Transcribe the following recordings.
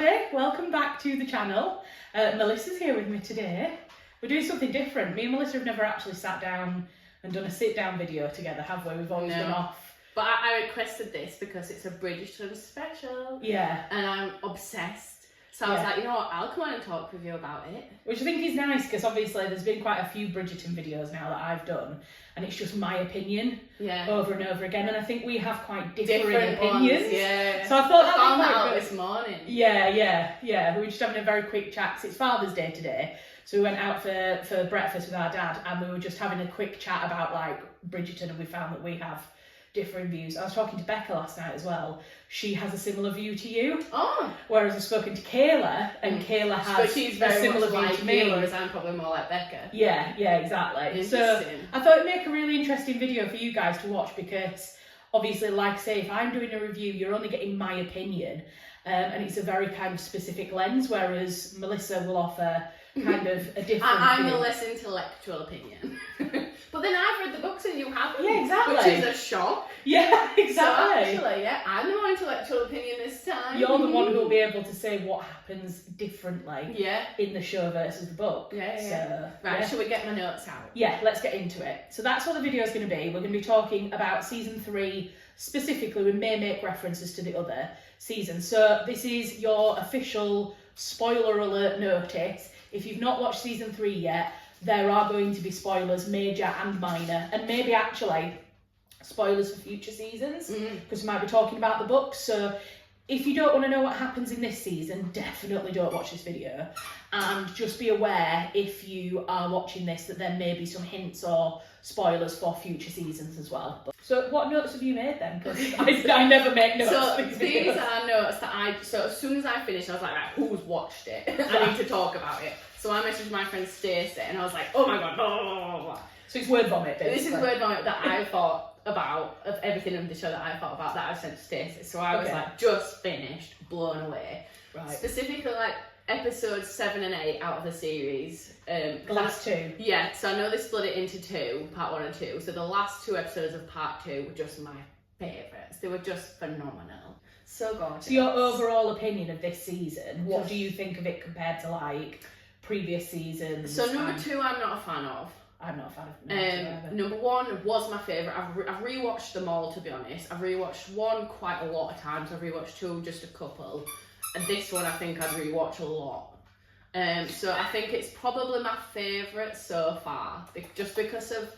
everybody, welcome back to the channel. Melissa's here with me today. We're doing something different. Me and Melissa have never actually sat down and done a sit-down video together, have we? We've always been off. But I requested this because it's a Bridgerton special. Yeah. And I'm obsessed. So I was like, you know what, I'll come on and talk with you about it. Which I think is nice because obviously there's been quite a few Bridgerton videos now that I've done and it's just my opinion over and over again, and I think we have quite different opinions. Ones, yeah. So I thought that found was that quite out good. this morning. Yeah. We were just having a very quick chat because it's Father's Day today. So we went out for breakfast with our dad and we were just having a quick chat about like Bridgerton, and we found that we have different views. I was talking to Becca last night as well. She has a similar view to you. Oh. Whereas I've spoken to Kayla, and Kayla has she's very a similar much view like to me. Whereas I'm probably more like Becca. Yeah, exactly. So I thought it'd make a really interesting video for you guys to watch because obviously, like I say, if I'm doing a review, you're only getting my opinion. And it's a very kind of specific lens, whereas Melissa will offer kind of a different I'm view. a less intellectual opinion. But then I've read the books and you haven't. Yeah, exactly. Which is a shock. Yeah, exactly. So actually, I'm the more intellectual opinion this time. You're the one who will be able to say what happens differently in the show versus the book. Yeah. So, right, shall we get my notes out? Yeah, let's get into it. So that's what the video is going to be. We're going to be talking about season 3 specifically. We may make references to the other seasons. So this is your official spoiler alert notice. If you've not watched season 3 yet, there are going to be spoilers, major and minor, and maybe actually spoilers for future seasons, because we might be talking about the books. So if you don't want to know what happens in this season, definitely don't watch this video. And just be aware, if you are watching this, that there may be some hints or spoilers for future seasons as well. So what notes have you made then? Because I never make notes. So for these these are notes that so as soon as I finished, I was like, right, who's watched it? I need to talk about it. So I messaged my friend Stacey and I was like, oh my god, blah, blah, blah, blah. So it's word vomit, basically. This is word vomit that I thought about, of everything in the show that I thought about, that I sent to Stacey. So I was like, just finished, blown away. Right. Specifically like episodes 7 and 8 out of the series. The last 2. Yeah, so I know they split it into 2, part 1 and 2. So the last 2 episodes of part 2 were just my favourites. They were just phenomenal. So gorgeous. So your overall opinion of this season, what do you think of it compared to like previous seasons? So number 2 I'm not a fan of. I'm not a fan of number 1 was my favourite. I've rewatched them all, to be honest. I've rewatched 1 quite a lot of times. I've rewatched 2 just a couple. And this one I think I'd rewatch a lot. So I think it's probably my favourite so far. Just because of,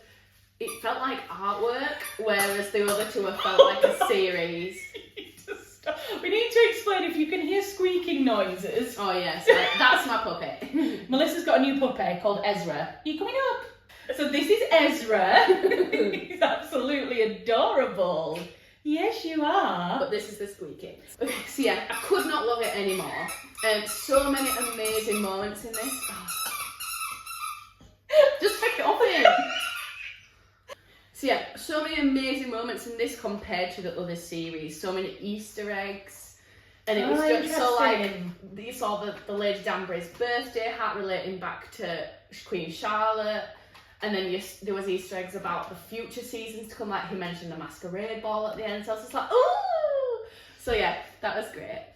it felt like artwork, whereas the other 2 have felt like a series. We need to explain, if you can hear squeaking noises. Oh yes, that's my puppet. Melissa's got a new puppy called Ezra. Are you coming up? So this is Ezra. He's absolutely adorable. Yes, you are. But this is the squeaking. Okay, so yeah, I could not love it anymore. So many amazing moments in this. Oh. Just pick it up in. So yeah, so many amazing moments in this compared to the other series. So many Easter eggs. And it was just so like, you saw the Lady Danbury's birthday hat relating back to Queen Charlotte. And then there was Easter eggs about the future seasons to come, like he mentioned the masquerade ball at the end. So I was just like, ooh! So yeah, that was great.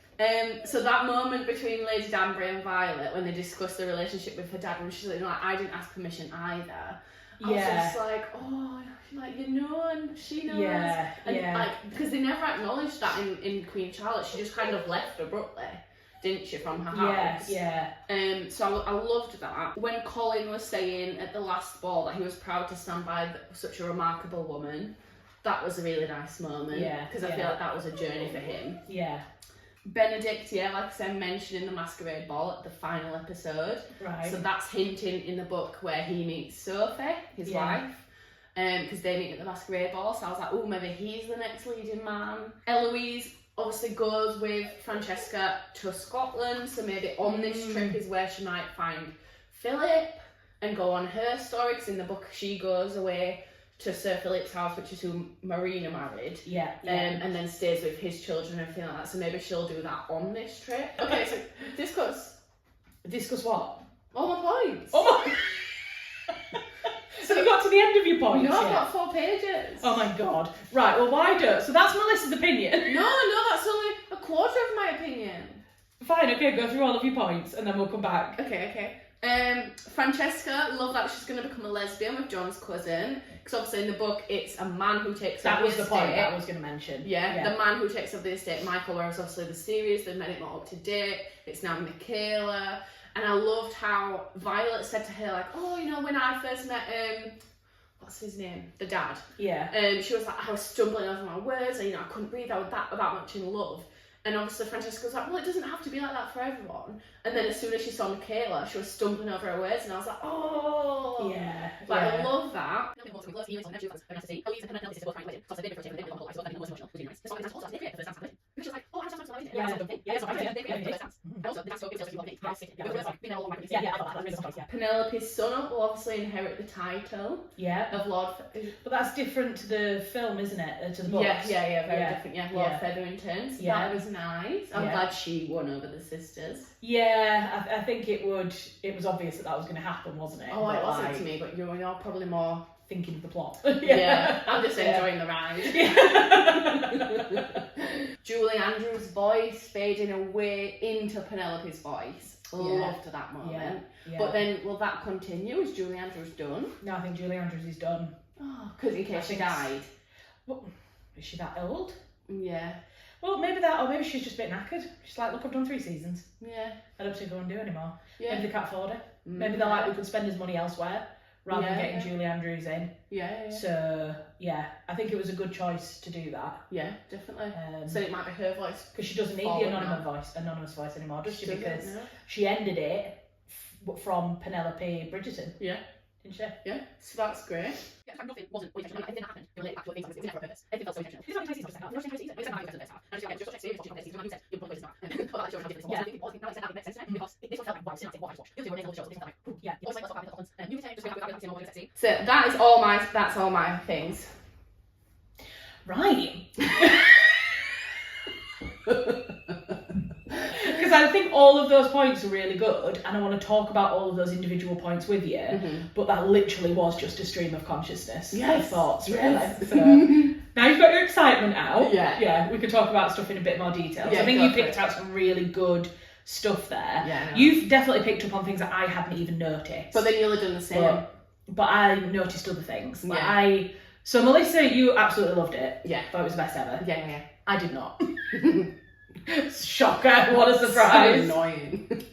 So that moment between Lady Danbury and Violet when they discuss the relationship with her dad, when she's like, I didn't ask permission either. I was just like, oh, like, you know, and she knows. Like, because they never acknowledged that in Queen Charlotte. She just kind of left abruptly, didn't she, from her house? So I loved that. When Colin was saying at the last ball that he was proud to stand by such a remarkable woman, that was a really nice moment. Because I feel like that was a journey for him. Benedict, like I said, mentioned in the masquerade ball at the final episode. Right. So that's hinting in the book where he meets Sophie, his wife. Because they meet at the masquerade ball. So I was like, oh, maybe he's the next leading man. Eloise obviously goes with Francesca to Scotland, so maybe on this trip is where she might find Philip and go on her story, because in the book she goes away to Sir Philip's house, which is who Marina married, and then stays with his children and everything like that, so maybe she'll do that on this trip. Okay, so discuss what? All my points. Oh my... So you got to the end of your points? No, I've got 4 pages. Oh my god. Right, well, why don't... So that's Melissa's opinion. No, that's only a quarter of my opinion. Fine, okay, go through all of your points and then we'll come back. Okay. Francesca, love that she's going to become a lesbian with John's cousin. Because obviously in the book, it's a man who takes over the estate. That was the point that I was going to mention. Yeah, the man who takes over the estate, Michael, whereas obviously the series, they've made it more up to date. It's now Michaela. And I loved how Violet said to her, like, oh, you know, when I first met, what's his name? The dad. Yeah. She was like, I was stumbling over my words, and, you know, I couldn't breathe, I was that much in love. And obviously Francesca was like, well, it doesn't have to be like that for everyone. And then as soon as she saw Michaela, she was stumbling over her words, and I was like, oh. Yeah. Like, I love that. Penelope's son will obviously inherit the title of Lord. But that's different to the film, isn't it? To the books. Yeah, very different. Yeah, Lord Featherington. So that was nice. I'm glad she won over the sisters. Yeah, I think it was obvious that was going to happen, wasn't it? Oh, it wasn't to me, but you're probably more thinking of the plot. Yeah, I'm just enjoying the ride. Julie Andrews' voice fading away into Penelope's voice. Loved that moment. Yeah. But then, will that continue? Is Julie Andrews done? No, I think Julie Andrews is done. Oh, because in case she died. Well, is she that old? Yeah. Well, maybe that, or maybe she's just a bit knackered. She's like, look, I've done 3 seasons. Yeah. I don't think I want to do anymore. Yeah. Maybe they can't afford it. Maybe they're like, we could spend his money elsewhere rather than getting Julie Andrews in. Yeah. So, yeah, I think it was a good choice to do that. Yeah, definitely. So it might be her voice. Because she doesn't need the anonymous voice anymore, does she? Because she ended it from Penelope Bridgerton. Yeah. Didn't she? Yeah. So that's great. Yeah, nothing wasn't intentional. Everything that happened related back to things. It was never a purpose. Everything felt so intentional. This is not entire season. Just no entire season. It's not the first half. And just watching series, watching this season. You probably listen to that. But actually, I think it was. Now it makes sense to me because this one felt like wow, cinematic. What I watched. The other two were names of the shows. This one felt like yeah. Also, like the Collins. New Tech. Just like sexy. So that is all my. That's all my things. Right. Because I think all of those points are really good, and I want to talk about all of those individual points with you. But that literally was just a stream of consciousness of thoughts, really. So now you've got your excitement out. Yeah, we could talk about stuff in a bit more detail. So I think you picked out some really good stuff there. Yeah, you've definitely picked up on things that I hadn't even noticed. But then you'll have done the same. But I noticed other things. Like So Melissa, you absolutely loved it. Yeah, thought it was the best ever. Yeah. I did not. Shocker, what a surprise. So annoying.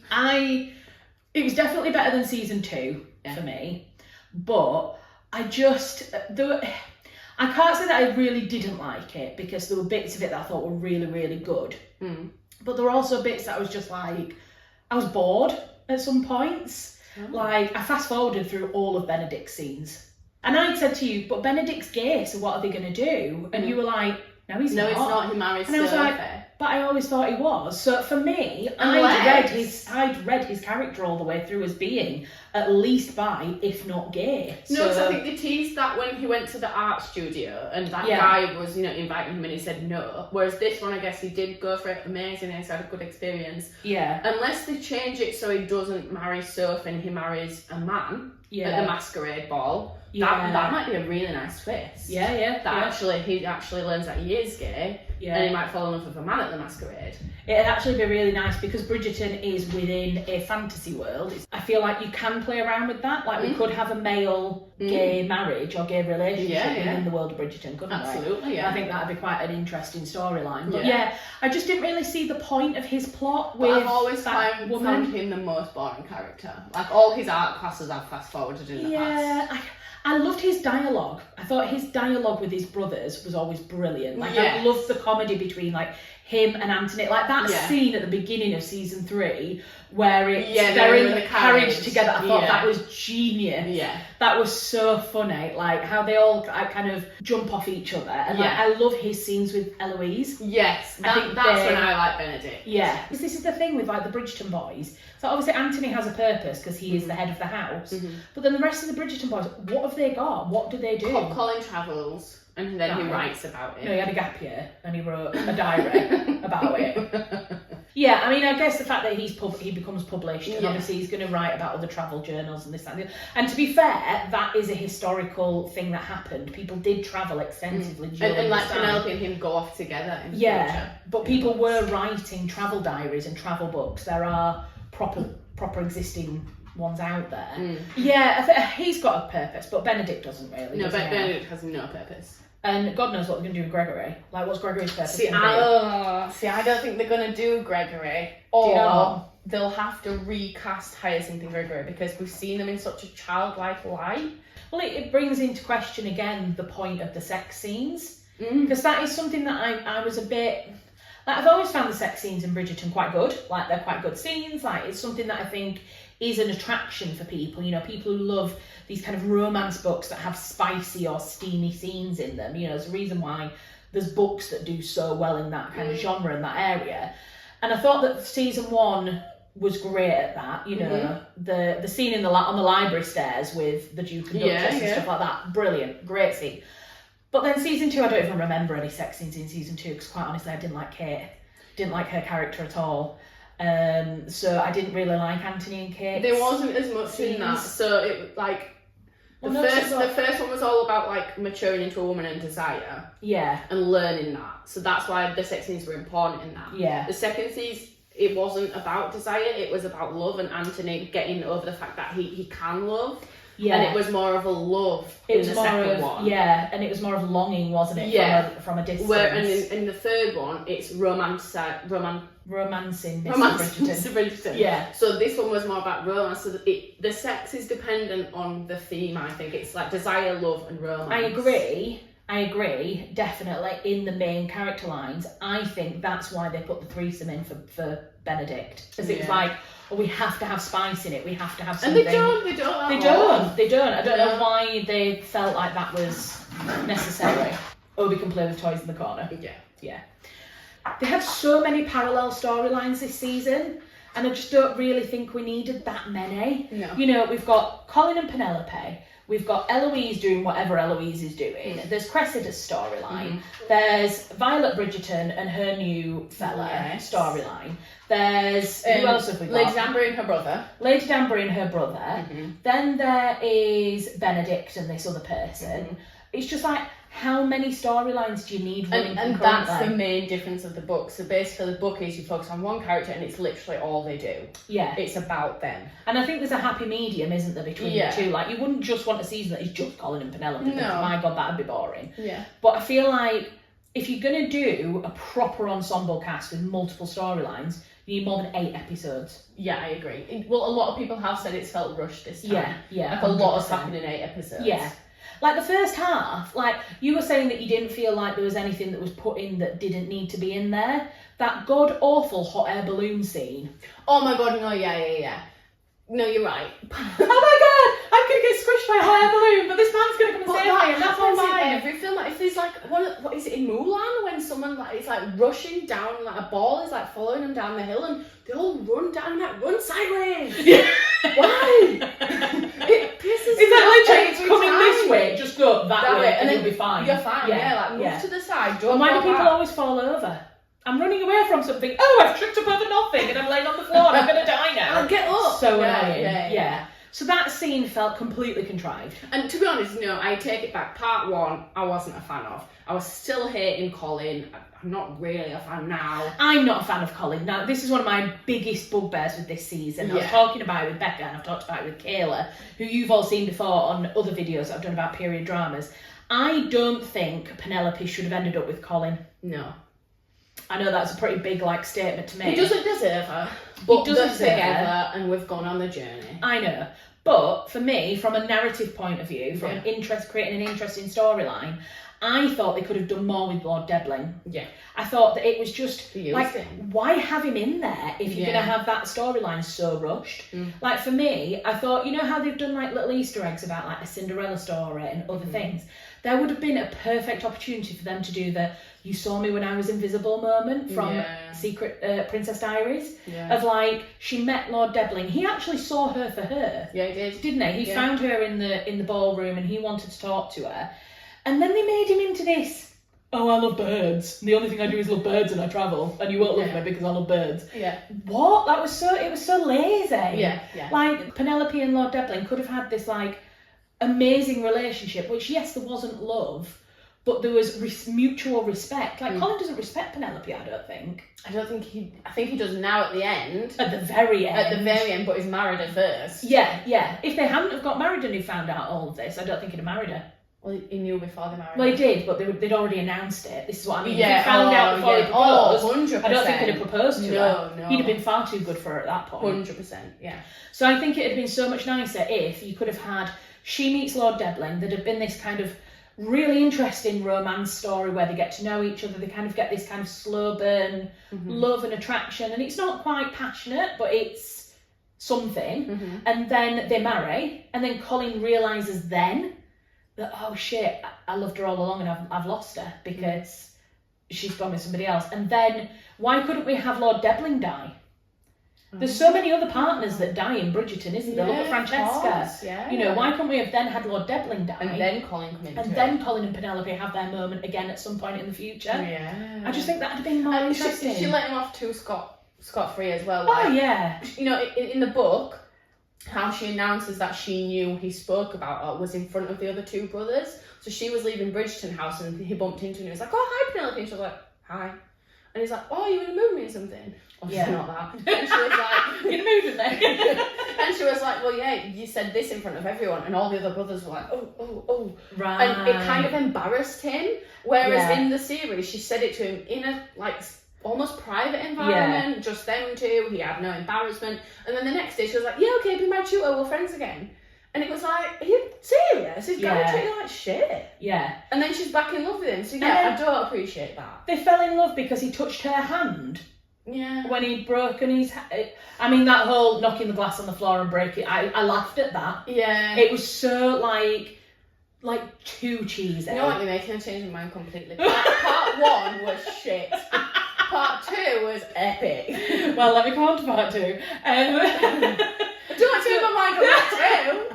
It was definitely better than season 2 for me, but I can't say that I really didn't like it because there were bits of it that I thought were really, really good. But there were also bits that I was just like, I was bored at some points. Like, I fast forwarded through all of Benedict's scenes. And I said to you, but Benedict's gay, so what are they going to do? And you were like, no, he's not. No, it's not. He marries And I was like, but I always thought he was. So for me, I'd read his character all the way through as being at least bi, if not gay. No, because I think they teased that when he went to the art studio and that guy was, inviting him and he said no. Whereas this one, I guess he did go for it amazing and he's had a good experience. Yeah. Unless they change it so he doesn't marry Soph and he marries a man at the masquerade ball. That might be a really nice twist. Yeah. He actually learns that he is gay. And he might fall in love with a man at the masquerade. It'd actually be really nice because Bridgerton is within a fantasy world. I feel like you can play around with that. Like we could have a male gay marriage or gay relationship within the world of Bridgerton, couldn't we? Absolutely, yeah. I think that'd be quite an interesting storyline. But I just didn't really see the point of his plot with I've always that woman. found him the most boring character. Like all his art classes I've fast forwarded in the past. I loved his dialogue. I thought his dialogue with his brothers was always brilliant. Like I loved the comedy between like him and Anthony. Like that scene at the beginning of season 3 where they're in the carriage together. I thought that was genius. Yeah. That was so funny. Like how they all kind of jump off each other. And like I love his scenes with Eloise. Yes. That's when I like Benedict. Yeah. Because this is the thing with like the Bridgerton boys. So obviously Anthony has a purpose because he is the head of the house. But then the rest of the Bridgerton boys, what have they got? What do they do? Colin travels and then he writes about it. No, he had a gap year and he wrote a diary about it. Yeah, I mean, I guess the fact that he becomes published, and Yeah. obviously he's going to write about other travel journals and this and that. And to be fair, that is a historical thing that happened. People did travel extensively during And like this time. Penelope and him go off together in Yeah, future. but people were writing travel diaries and travel books. There are proper existing ones out there. Yeah, he's got a purpose, but Benedict doesn't really. No, does he? but Benedict has no purpose. And God knows what they're going to do with Gregory. Like, what's Gregory's purpose? See, gonna be? I don't think they're going to do Gregory. Do you Or know? they'll have to recast Hyacinth and Gregory because we've seen them in such a childlike light. Well, it brings into question again the point of the sex scenes. Because that is something that I was a bit... Like, I've always found the sex scenes in Bridgerton quite good. Like, they're quite good scenes. Like, it's something that I think is an attraction for people. You know, people who love these kind of romance books that have spicy or steamy scenes in them. You know, there's a reason why there's books that do so well in that kind of genre, in that area. And I thought that season 1 was great at that. You know, the scene in on the library stairs with the Duke and Duchess and stuff like that. Brilliant. Great scene. But then season 2, I don't even remember any sex scenes in season 2 because quite honestly I didn't like Kate. Didn't like her character at all. So I didn't really like Anthony and Kate. There wasn't as much in that. So it like the first one was all about like maturing into a woman and desire. Yeah. And learning that. So that's why the sex scenes were important in that. Yeah. The second season, it wasn't about desire, it was about love and Anthony getting over the fact that he can love. Yeah. And it was more of a love in the second one. Yeah, and it was more of longing, wasn't it? Yeah. From a distance. Where, and in the third one, it's romancing Mr. Bridgerton. Yeah. So this one was more about romance. So the sex is dependent on the theme, I think. It's like desire, love and romance. I agree, definitely, in the main character lines. I think that's why they put the threesome in for Benedict. Because it was like, oh, we have to have spice in it, we have to have something. And they don't. They don't. I don't know why they felt like that was necessary. Obi can play with toys in the corner. Yeah. They had so many parallel storylines this season, and I just don't really think we needed that many. No. You know, we've got Colin and Penelope. We've got Eloise doing whatever Eloise is doing. There's Cressida's storyline. There's Violet Bridgerton and her new fella storyline. There's who else have we got? Lady Danbury and her brother. Lady Danbury and her brother. Then there is Benedict and this other person. It's just like, how many storylines do you need running and that's the main difference of the book. So basically the book is you focus on one character and it's literally all they do. Yeah. It's about them. And I think there's a happy medium, isn't there, between the two? Like, you wouldn't just want a season that is just Colin and Penelope. No. My God, that'd be boring. Yeah. But I feel like if you're going to do a proper ensemble cast with multiple storylines, you need more than 8 episodes. Yeah, I agree. Well, a lot of people have said it's felt rushed this time. Yeah. Like 100%. A lot has happened in 8 episodes. Yeah. Like the first half, like you were saying that you didn't feel like there was anything that was put in that didn't need to be in there. That god awful hot air balloon scene. Oh my God, no, yeah. No, you're right. Oh my God, I'm gonna get squished by a hot air balloon, but this man's gonna come and save me, and that's all mine. Every film, like if there's like what is it in Mulan when someone like is like rushing down, like a ball is like following them down the hill, and they all run down and like run sideways. Yeah. Why? It pisses me off. Is that literally coming this way? Just go that way, and then you'll be fine. You're fine. Yeah, like move to the side. Don't. And why do people always fall over? I'm running away from something. Oh, I've tripped up over nothing, and I'm laying on the floor. And I'm gonna die now. I'll get up. So annoying. Yeah. So that scene felt completely contrived. And to be honest, no, I take it back. Part 1, I wasn't a fan of. I was still hating Colin. I'm not really a fan now. I'm not a fan of Colin. Now, this is one of my biggest bugbears with this season. I was talking about it with Becca, and I've talked about it with Kayla, who you've all seen before on other videos that I've done about period dramas. I don't think Penelope should have ended up with Colin. No. I know that's a pretty big statement to make. He doesn't deserve her. But he doesn't deserve her, and we've gone on the journey. I know. But for me, from a narrative point of view, from creating an interesting storyline, I thought they could have done more with Lord Debling. Yeah. I thought that it was just like, why have him in there if you're going to have that storyline so rushed? Like for me, I thought, you know how they've done like little Easter eggs about like a Cinderella story and other things? There would have been a perfect opportunity for them to do the "you saw me when I was invisible" moment from Secret Princess Diaries. Yeah. Of like, she met Lord Debling. He actually saw her for her. Yeah, he did. Didn't he? He found her in the ballroom and he wanted to talk to her. And then they made him into this oh, I love birds. And the only thing I do is love birds and I travel. And you won't love me because I love birds. Yeah. What? It was so lazy. Yeah. Like, Penelope and Lord Devlin could have had this, like, amazing relationship, which, yes, there wasn't love, but there was mutual respect. Like, Colin doesn't respect Penelope, I don't think. I think he does now at the end. At the very end. But he's married her first. Yeah. If they hadn't have got married and he found out all of this, I don't think he'd have married her. Well, he knew before they married. Well, he did, but they'd already announced it. This is what I mean. Yeah, if he found out before he proposed, 100%. I don't think he'd have proposed to her. No. He'd have been far too good for her at that point. 100%, yeah. So I think it'd have been so much nicer if you could have had, she meets Lord Devlin, there'd have been this kind of really interesting romance story where they get to know each other, they kind of get this kind of slow burn love and attraction, and it's not quite passionate, but it's something. And then they marry, and then Colin realises then that, oh shit, I loved her all along and I've lost her because she's gone with somebody else. And then why couldn't we have Lord Devlin die? There's so many other partners that die in Bridgerton, isn't there? Look at Francesca. You know, why couldn't we have then had Lord Devlin die? And then Colin come into and then Colin and Penelope have their moment again at some point in the future. Yeah. I just think that'd have been more interesting. She let him off too scot-free as well. Like, oh, yeah. You know, in the book, how she announces that she knew he spoke about her was in front of the other two brothers. So she was leaving Bridgerton House and he bumped into her and he was like, oh, hi, Penelope. And she was like, hi. And he's like, oh, you in a mood with me or something? Obviously not that. And she was like, in a mood with me? And she was like, well, yeah, you said this in front of everyone. And all the other brothers were like, oh. Right. And it kind of embarrassed him. Whereas in the series, she said it to him in a, like, almost private environment, just them two. He had no embarrassment. And then the next day, she was like, yeah, okay, be my tutor, we're friends again. And it was like, are you serious? He's going to treat you like shit. Yeah. And then she's back in love with him. So yeah, I don't appreciate that. They fell in love because he touched her hand. Yeah. When he'd broken his... I mean, that whole knocking the glass on the floor and break it, I laughed at that. Yeah. It was so, like too cheesy. You know what, you're making a change of mind completely. Part one was shit. Part two was epic. Well, let me come on to part two. I do like to make my mind on that too.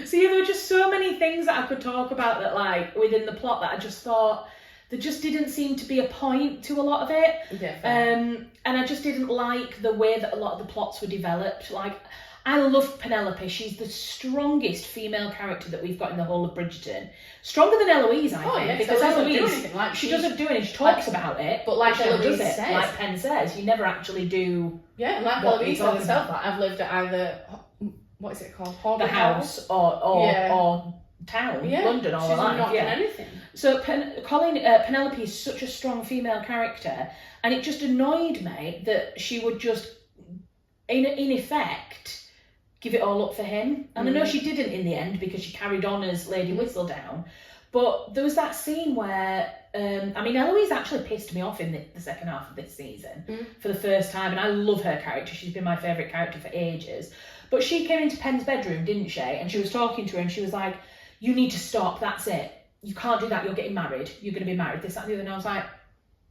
So yeah, there were just so many things that I could talk about that, like, within the plot that I just thought there just didn't seem to be a point to a lot of it. Yeah. And I just didn't like the way that a lot of the plots were developed. Like, I loved Penelope. She's the strongest female character that we've got in the whole of Bridgerton. Stronger than Eloise, I think. Yeah, because Eloise, like, she doesn't do anything. She talks about it. But like Eloise says. Like Penn says, you never actually do... Yeah, like Eloise said herself, like, I've lived at either... What is it called? The house or town, London, all she's alive. Not done anything. So Penelope is such a strong female character, and it just annoyed me that she would just, in effect, give it all up for him. And I know she didn't in the end because she carried on as Lady Whistledown, but there was that scene where, I mean, Eloise actually pissed me off in the second half of this season for the first time, and I love her character. She's been my favourite character for ages. But she came into Penn's bedroom, didn't she? And she was talking to her and she was like, you need to stop, that's it. You can't do that, you're getting married. You're going to be married, this, that, and the other. And I was like,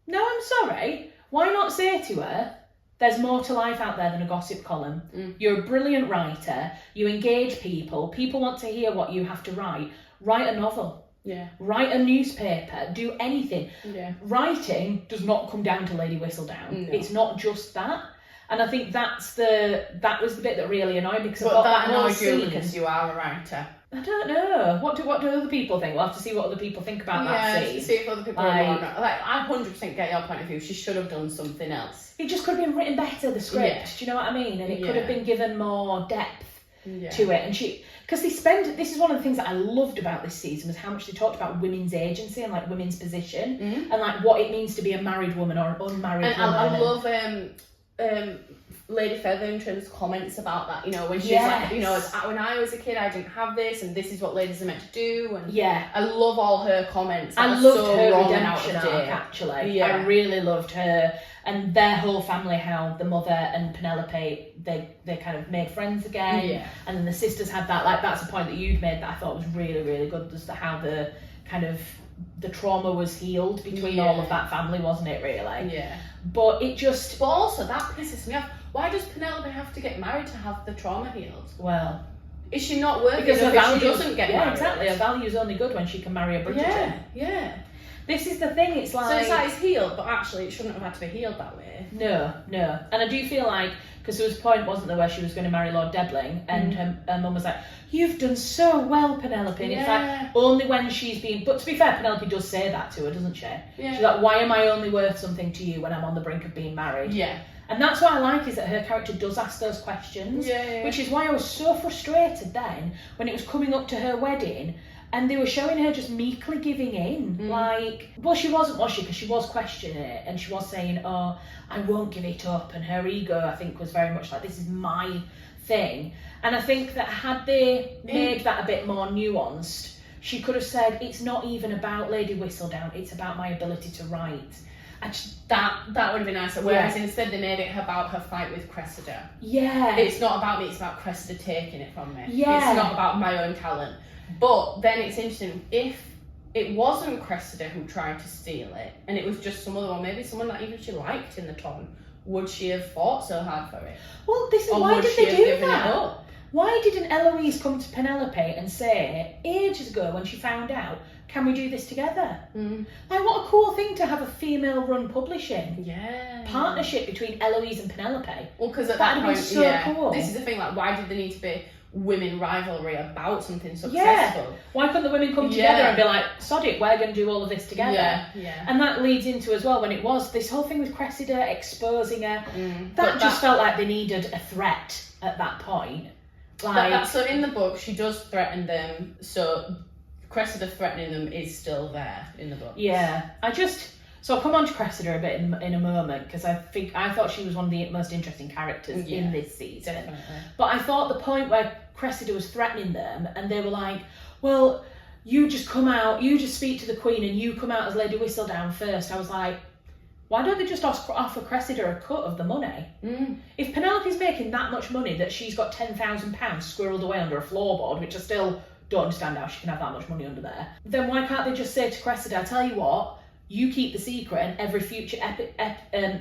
no, I'm sorry. Why not say to her, there's more to life out there than a gossip column. You're a brilliant writer. You engage people. People want to hear what you have to write. Write a novel. Yeah. Write a newspaper. Do anything. Yeah. Writing does not come down to Lady Whistledown. No. It's not just that. And I think that was the bit that really annoyed me. But that annoyed you because you are a writer. I don't know. What do other people think? We'll have to see what other people think about that scene. See if other people are more. Like, I 100% get your point of view. She should have done something else. It just could have been written better, the script. Do you know what I mean? And it could have been given more depth to it. And because this is one of the things that I loved about this season, was how much they talked about women's agency and like women's position and like what it means to be a married woman or an unmarried woman. I love Lady Featherington's comments about that, you know, when she's like, you know, when I was a kid I didn't have this and this is what ladies are meant to do, and I love all her comments. I loved her redemption arc, actually. I really loved her and their whole family, how the mother and Penelope they kind of made friends again, and then the sisters had that, like, that's a point that you'd made that I thought was really, really good, as to how the kind of the trauma was healed between all of that family, wasn't it, really? But it just... But also, that pisses me off. Why does Penelope have to get married to have the trauma healed? Well... Is she not worthy because if she doesn't get married? Exactly. Her value's only good when she can marry a Bridgerton. Yeah. This is the thing, it's like... So it's like it's healed, but actually it shouldn't have had to be healed that way. No. And I do feel like, because there was a point, wasn't there, where she was going to marry Lord Debling, and her mum was like, you've done so well, Penelope. And it's like, only when she's been... But to be fair, Penelope does say that to her, doesn't she? Yeah. She's like, why am I only worth something to you when I'm on the brink of being married? Yeah. And that's what I like, is that her character does ask those questions. Yeah. Which is why I was so frustrated then, when it was coming up to her wedding, and they were showing her just meekly giving in. Like, well, she wasn't, was she? Because she was questioning it, and she was saying, oh, I won't give it up. And her ego, I think, was very much like, this is my thing. And I think that had they made that a bit more nuanced, she could have said, it's not even about Lady Whistledown, it's about my ability to write. That would have been nicer. Whereas instead they made it about her fight with Cressida. Yeah. It's not about me, it's about Cressida taking it from me. Yeah. It's not about my own talent. But then it's interesting, if it wasn't Cressida who tried to steal it, and it was just some other one, maybe someone that even she liked in the ton, would she have fought so hard for it? Well, this is Or why would did she they have do given it that? up? Why didn't Eloise come to Penelope and say, ages ago when she found out, can we do this together? Like, what a cool thing to have a female-run publishing partnership between Eloise and Penelope. Well, because at that point, so cool. This is the thing, like, why did there need to be women rivalry about something successful? Yeah. Why couldn't the women come together and be like, sod it, we're going to do all of this together? Yeah. And that leads into, as well, when it was this whole thing with Cressida exposing her, that just felt like they needed a threat at that point. Like, so in the book, she does threaten them, so Cressida threatening them is still there in the book. Yeah. So I'll come on to Cressida a bit in a moment, because I thought she was one of the most interesting characters in this season. Definitely. But I thought the point where Cressida was threatening them, and they were like, well, you just come out, you just speak to the Queen, and you come out as Lady Whistledown first. I was like, why don't they just offer Cressida a cut of the money? If Penelope's making that much money that she's got £10,000 squirreled away under a floorboard, which I still don't understand how she can have that much money under there, then why can't they just say to Cressida, I tell you what, you keep the secret, and every future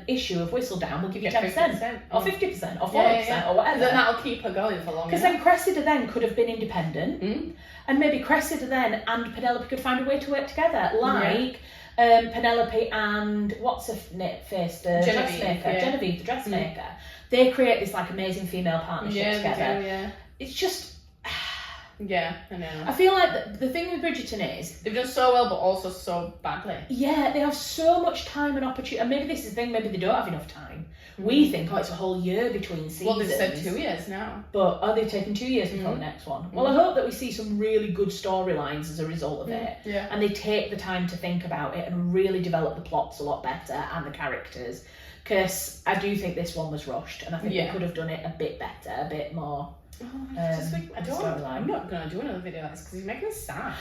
issue of Whistledown will give you 10%, or 50%, or 40%, or whatever. Then that'll keep her going for longer. Because then Cressida then could have been independent, and maybe Cressida then and Penelope could find a way to work together, like Penelope and what's her face, the Genevieve, the dressmaker. They create this like amazing female partnership together. It's just. Yeah, I know. I feel like the thing with Bridgerton is they've done so well, but also so badly. Yeah, they have so much time and opportunity. And maybe this is the thing, maybe they don't have enough time. We think, it's a whole year between seasons. Well, they've said 2 years now. But are they taking 2 years before the next one? Well, I hope that we see some really good storylines as a result of it. Yeah. And they take the time to think about it and really develop the plots a lot better and the characters. Because I do think this one was rushed, and I think they could have done it a bit better, a bit more. I'm not going to do another video like this because he's making me sad.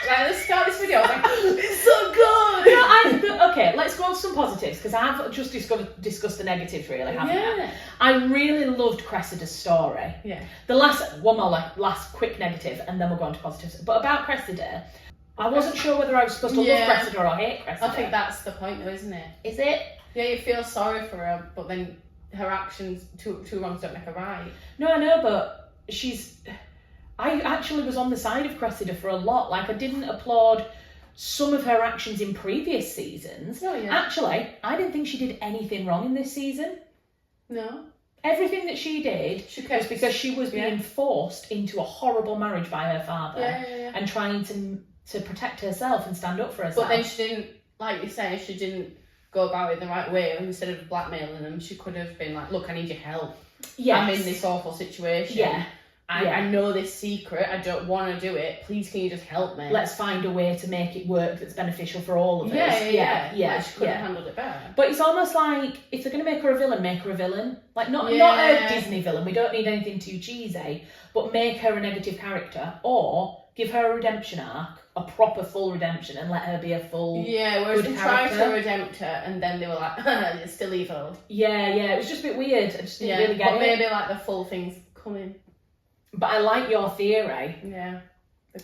Like, let's start this video. I was like, it's so good! Okay, let's go on to some positives, because I've just discussed the negatives, really, haven't I? Yeah. I really loved Cressida's story. Yeah. The last quick negative, and then we'll go on to positives. But about Cressida, I wasn't sure whether I was supposed to love Cressida or hate Cressida. I think that's the point, though, isn't it? Is it? Yeah, you feel sorry for her, but then her actions, two wrongs don't make a right. No, I know, but I actually was on the side of Cressida for a lot. Like, I didn't applaud some of her actions in previous seasons. Oh, yeah. Actually, I didn't think she did anything wrong in this season. No. Everything that she did was because she was being forced into a horrible marriage by her father and trying to protect herself and stand up for herself. But then she didn't, like you say, she didn't go about it the right way. Instead of blackmailing them, she could have been like, look, I need your help. Yes. I'm in this awful situation. Yeah. I know this secret. I don't want to do it. Please, can you just help me? Let's find a way to make it work that's beneficial for all of us. Yeah. Like, she could have handled it better. But it's almost like, if they're going to make her a villain, make her a villain. Like, not a Disney villain. We don't need anything too cheesy. But make her a negative character. Or give her a redemption arc, a proper full redemption, and let her be a full whereas good they tried character. to redempt her, and then they were like, you're still evil. Yeah, it was just a bit weird. I just didn't really get but it. Maybe like the full thing's coming. But I like your theory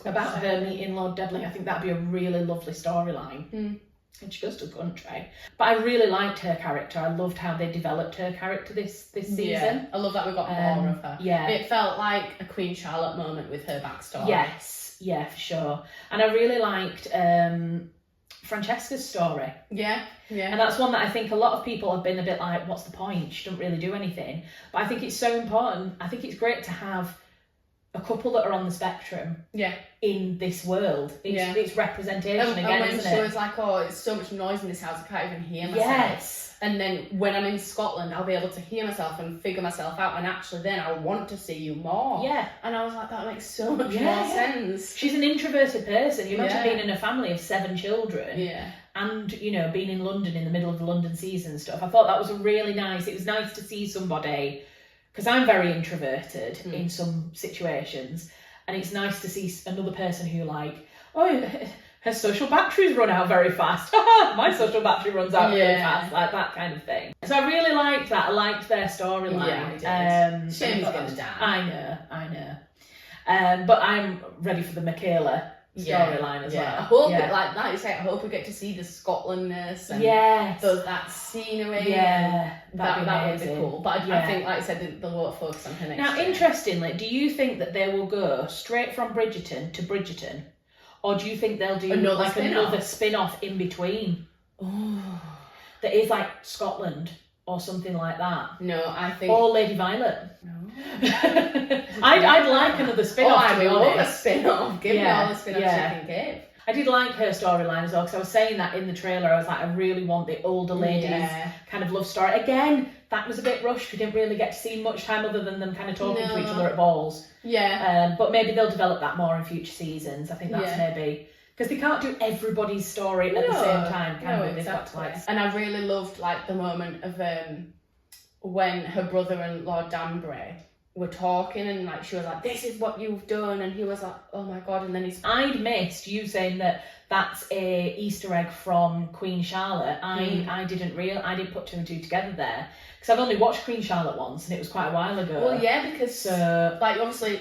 about her meeting Lord Debling. I think that'd be a really lovely storyline. And she goes to the country. But I really liked her character. I loved how they developed her character this season. Yeah. I love that we got more of her. Yeah. It felt like a Queen Charlotte moment with her backstory. Yes, yeah, for sure. And I really liked Francesca's story. Yeah. And that's one that I think a lot of people have been a bit like, what's the point? She doesn't really do anything. But I think it's so important. I think it's great to have a couple that are on the spectrum in this world. It's representation again, and when isn't she it? was like, oh, it's so much noise in this house, I can't even hear myself. Yes. And then when I'm in Scotland, I'll be able to hear myself and figure myself out, and actually then I want to see you more. Yeah. And I was like, that makes so much more sense. She's an introverted person. You imagine being in a family of 7 children. Yeah. And, you know, being in London in the middle of the London season stuff. I thought that was really nice. It was nice to see somebody, because I'm very introverted in some situations. And it's nice to see another person who like, oh, her social batteries run out very fast. My social battery runs out really fast, like that kind of thing. So I really liked that. I liked their storyline. Yeah, shame he's going to die. I know. But I'm ready for the Michaela storyline as well. I hope it, like you say, I hope we get to see the Scotlandness and that scenery. Yeah, that would be cool. But I think, like I said, they'll want to focus on her next Now, year. interestingly, do you think that they will go straight from Bridgerton to Bridgerton? Or do you think they'll do another spin-off in between? Oh. That is like Scotland or something like that? No, I think... Or Lady Violet? No. I'd like another spin-off, to be honest. I love a spin-off. Give me all the spin-offs you can give. I did like her storyline as well, because I was saying that in the trailer. I was like, I really want the older ladies kind of love story. Again, that was a bit rushed. We didn't really get to see much time other than them kind of talking to each other at balls. Yeah. But maybe they'll develop that more in future seasons. I think that's maybe... Because they can't do everybody's story at the same time, can they? Exactly. And I really loved like the moment of when her brother and Lord Danbury were talking, and like she was like, this is what you've done, and he was like, oh my god, and then I'd missed you saying that that's a Easter egg from Queen Charlotte. I didn't put 2 and 2 together there, because I've only watched Queen Charlotte once, and it was quite a while ago. Well, yeah, because like obviously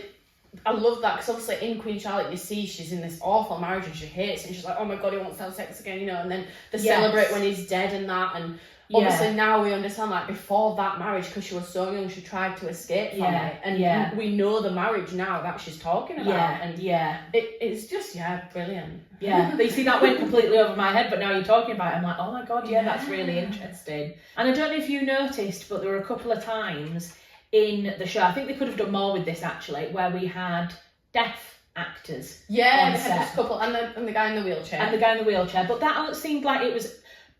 I love that, because obviously in Queen Charlotte you see she's in this awful marriage and she hates it, and she's like, oh my god, he wants to have sex again, you know, and then they celebrate when he's dead and that, and obviously now we understand, like, before that marriage, because she was so young, she tried to escape from it, and we know the marriage now that she's talking about, and it's just brilliant. But you see, that went completely over my head, but now you're talking about it, I'm like, oh my god, that's really interesting. And I don't know if you noticed, but there were a couple of times in the show, I think they could have done more with this actually, where we had deaf actors. Yeah, they had just a couple, and the guy in the wheelchair. But that seemed like it was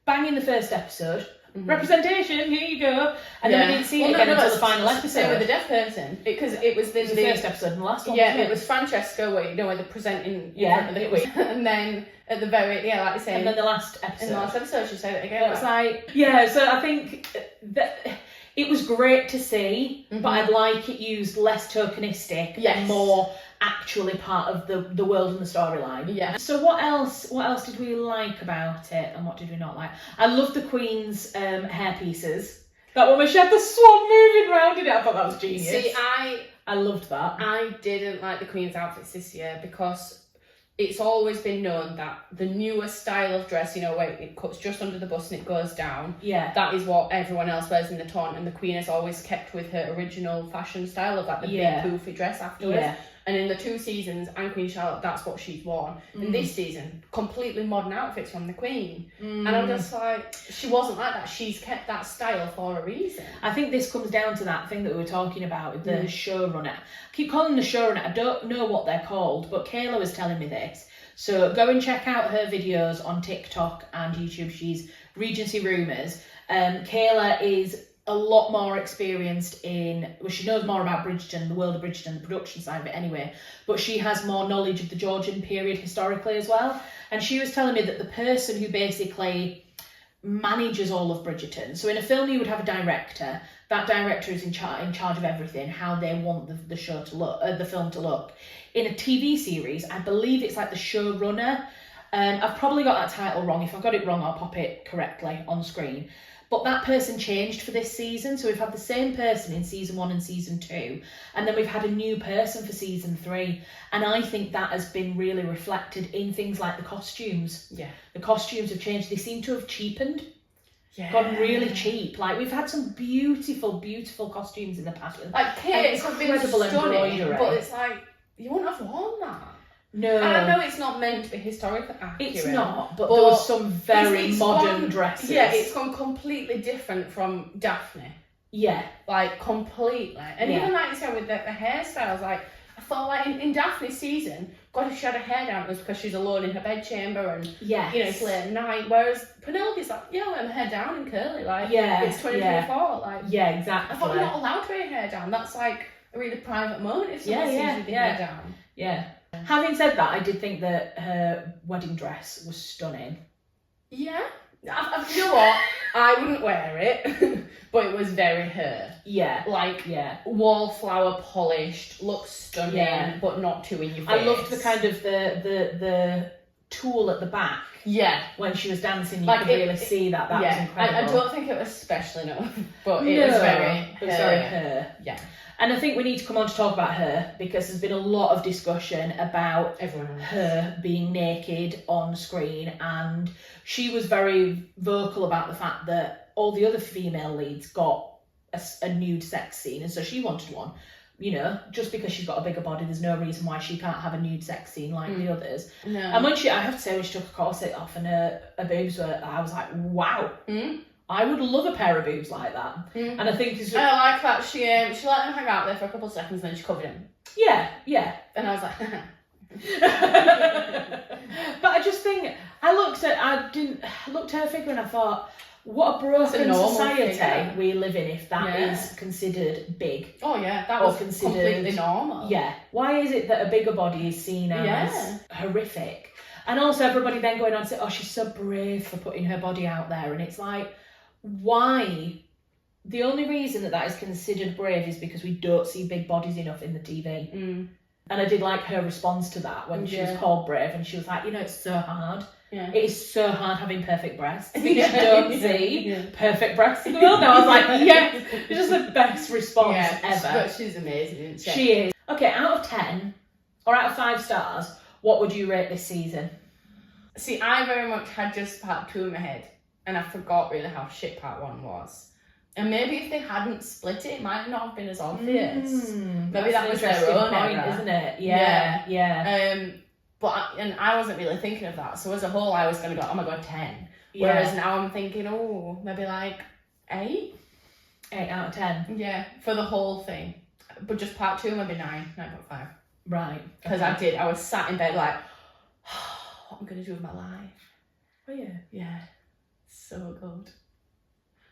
bang in the first episode. Representation, here you go. And then we didn't see it again until the final episode. Same with the deaf person, because it was the first episode and the last one. Yeah, it was Francesca, where they're presenting in front of the queen, and then at the very like you say, and then the last episode. In the last episode, she said it again. It's like So I think that it was great to see, but I'd like it used less tokenistic, and more actually part of the world and the storyline. Yeah. So what else did we like about it, and what did we not like? I loved the Queen's hair pieces. That one where she had the swan moving round in it, I thought that was genius. See, I loved that. I didn't like the Queen's outfits this year, because it's always been known that the newer style of dress, you know, where it cuts just under the bust and it goes down, that is what everyone else wears in the taunt, and the Queen has always kept with her original fashion style of like the big poofy dress afterwards. And in the 2 seasons, and Queen Charlotte, that's what she's worn. And this season, completely modern outfits from the Queen. And I'm just like, she wasn't like that. She's kept that style for a reason. I think this comes down to that thing that we were talking about with the showrunner. I keep calling the showrunner. I don't know what they're called, but Kayla was telling me this. So go and check out her videos on TikTok and YouTube. She's Regency Rumours. Kayla is a lot more experienced she knows more about Bridgerton, the world of Bridgerton, the production side of it anyway, but she has more knowledge of the Georgian period historically as well. And she was telling me that the person who basically manages all of Bridgerton, so in a film you would have a director, that director is in charge of everything, how they want the show to look, the film to look. In a TV series, I believe it's like the showrunner. I've probably got that title wrong. If I've got it wrong, I'll pop it correctly on screen. But that person changed for this season. So we've had the same person in season 1 and season 2. And then we've had a new person for season 3. And I think that has been really reflected in things like the costumes. Yeah. The costumes have changed. They seem to have cheapened. Yeah. Gotten really cheap. Like, we've had some beautiful, beautiful costumes in the past. Like, Kate's have been stunning, but it's like, you wouldn't have worn that. No. And I know it's not meant to be historically accurate. It's not, but there was some very it's modern gone, dresses. Yeah, it's gone completely different from Daphne. Yeah. Like, completely. And Yeah. even like you said with the hairstyles, like, I thought like in Daphne's season, God, if she had her hair down, it was because she's alone in her bedchamber and, Yes. you know, it's late at night. Whereas Penelope's like, yeah, I let my hair down and curly. Like, Yeah, it's 2024. Like, Yeah, exactly. I thought you're not allowed to wear your hair down. That's like a really private moment if someone sees you with your hair down. Yeah. Having said that, I did think that her wedding dress was stunning. Yeah. You know what? I wouldn't wear it, but it was very her. Yeah. Like, Yeah. wallflower polished, looks stunning, Yeah. but not too in your face. I loved the kind of the tool at the back. Yeah. When she was dancing, you Like could it- really see that. That was incredible. I don't think it was special enough, but it was very her. Yeah. And I think we need to come on to talk about her because there's been a lot of discussion about her being naked on screen, and she was very vocal about the fact that all the other female leads got a nude sex scene, and so she wanted one. You know, just because she's got a bigger body, there's no reason why she can't have a nude sex scene like the others. No. And when I have to say, when she took a corset off and her boobs were, I was like, wow. I would love a pair of boobs like that. And I think it's... I like that she let them hang out there for a couple of seconds and then she covered him. Yeah. And I was like... But I just think, I looked at her figure and I thought, what a broken society figure. we live in if that is considered big. Oh yeah, that was completely normal. Yeah. Why is it that a bigger body is seen as horrific? And also everybody then going on to say, oh, she's so brave for putting her body out there. And it's like, why? The only reason that is considered brave is because we don't see big bodies enough in the TV. And I did like her response to that when she was called brave, and she was like, you know, it's so hard. Yeah. It is so hard having perfect breasts. You don't see perfect breasts in the world. And I was like, yes, it's just the best response ever. But she's amazing, isn't she? She is. Okay, out of 10, or out of 5 stars, what would you rate this season? See, I very much had just part 2 in my head, and I forgot really how shit part 1 was. And maybe if they hadn't split it, it might not have been as obvious. Maybe that was their own point, error. isn't it? Yeah. But I wasn't really thinking of that. So as a whole, I was going to go, oh my god, 10. Whereas now I'm thinking, oh, maybe like 8? 8 out of 10. Yeah, for the whole thing. But just part 2, maybe 9.5. Right. Because I was sat in bed like, oh, what am I going to do with my life? Oh yeah. Yeah, so good.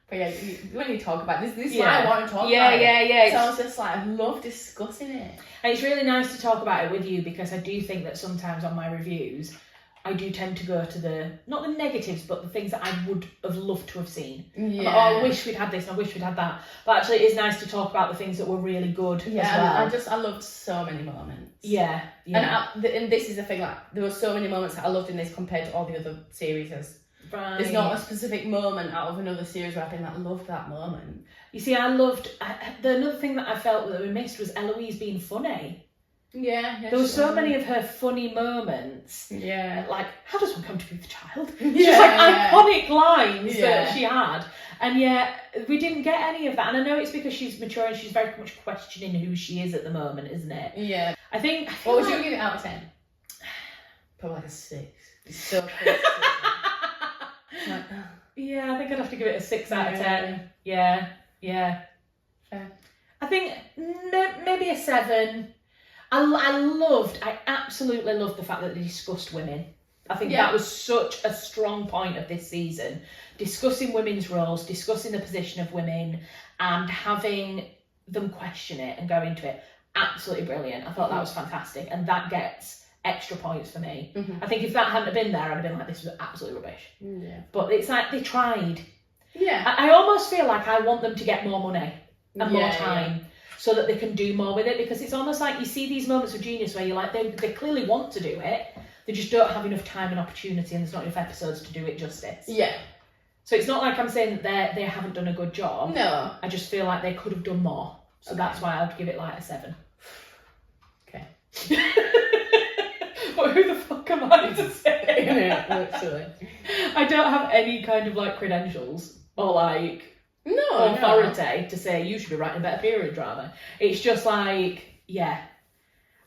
But yeah, when you talk about this is why I want to talk about it. Yeah. So I was just like, I love discussing it. And it's really nice to talk about it with you because I do think that sometimes on my reviews, I do tend to go to not the negatives, but the things that I would have loved to have seen. Yeah. Like, oh, I wish we'd had this and I wish we'd had that. But actually it is nice to talk about the things that were really good as well. I loved so many moments. Yeah. And this is the thing, like, there were so many moments that I loved in this compared to all the other series. Right. There's not a specific moment out of another series where I've been like, loved that moment. You see, another thing that I felt that we missed was Eloise being funny. Yeah. There were so many of her funny moments. Yeah. Like, how does one come to be the child? Just like iconic lines that she had. And yet, we didn't get any of that. And I know it's because she's mature and she's very much questioning who she is at the moment, isn't it? Yeah. I think... What would you give it out of 10? Probably like a 6. It's so close. Yeah, I think I'd have to give it a 6 out of 10. Yeah. Fair. I think maybe a 7. I absolutely loved the fact that they discussed women. I think that was such a strong point of this season. Discussing women's roles, discussing the position of women, and having them question it and go into it. Absolutely brilliant. I thought that was fantastic. And that gets extra points for me. I think if that hadn't been there, I'd have been like, this was absolutely rubbish. Yeah. But it's like they tried. Yeah. I almost feel like I want them to get more money and more time so that they can do more with it, because it's almost like you see these moments of genius where you're like, they clearly want to do it, they just don't have enough time and opportunity, and there's not enough episodes to do it justice. Yeah. So it's not like I'm saying that they haven't done a good job. No. I just feel like they could have done more. So that's why I'd give it like a 7. Okay. But who the fuck am I to say? Literally. I don't have any kind of like credentials or like authority to say you should be writing a better period drama. It's just like,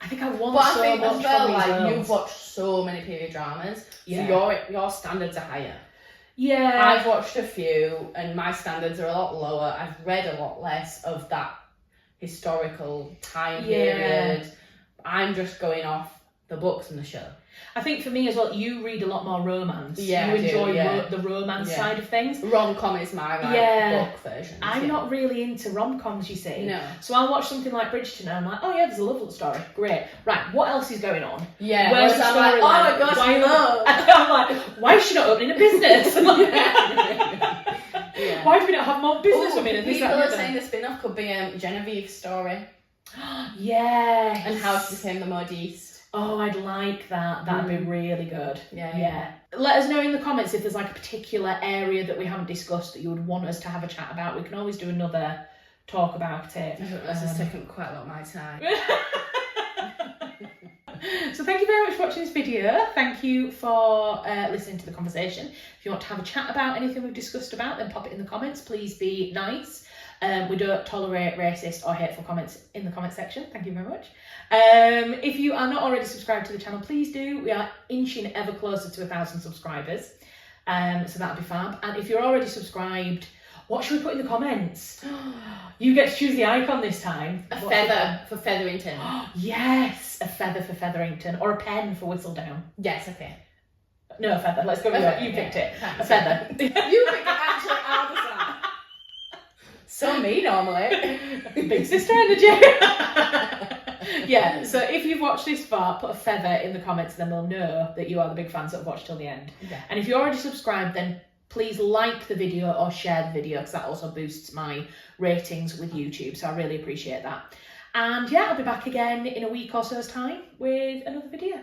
I think I want But I so think much as well, from these like, films. you've watched so many period dramas, Yeah. so your standards are higher. Yeah. I've watched a few, and my standards are a lot lower. I've read a lot less of that historical time period. I'm just going off the books and the show. I think for me as well, you read a lot more romance. Yeah, you I do, enjoy yeah. the romance Yeah. side of things. Rom-com is my book version. I'm not really into rom-coms, you see. No. So I'll watch something like Bridgerton and I'm like, oh yeah, there's a love story. Great. Right, what else is going on? Yeah, Where's whereas the I'm like, oh storyline? my gosh, Why- no. I'm like, why is she not opening a business? Yeah. Why do we not have more business Ooh, women in this? people that, are and the saying the spin-off could be Genevieve's story other? Yes. and how she became the modiste. Oh, I'd like that. That'd be really good. Yeah. Let us know in the comments if there's like a particular area that we haven't discussed that you would want us to have a chat about. We can always do another talk about it. This has taken quite a lot of my time. So thank you very much for watching this video. Thank you for listening to the conversation. If you want to have a chat about anything we've discussed about, then pop it in the comments. Please be nice. We don't tolerate racist or hateful comments in the comment section. Thank you very much. If you are not already subscribed to the channel, please do. We are inching ever closer to 1,000 subscribers. So that'll be fab. And if you're already subscribed, what should we put in the comments? You get to choose the icon this time. A feather for Featherington. Yes, a feather for Featherington or a pen for Whistledown. Yes, okay. No, a feather. Let's go with that. You picked it. Thanks. A feather. You picked it actually out of that. So me normally. Big sister energy. Yeah, so if you've watched this far, put a feather in the comments, then we'll know that you are the big fans that have watched till the end. Yeah. And if you're already subscribed, then please like the video or share the video, because that also boosts my ratings with YouTube, so I really appreciate that. And yeah, I'll be back again in a week or so's time with another video.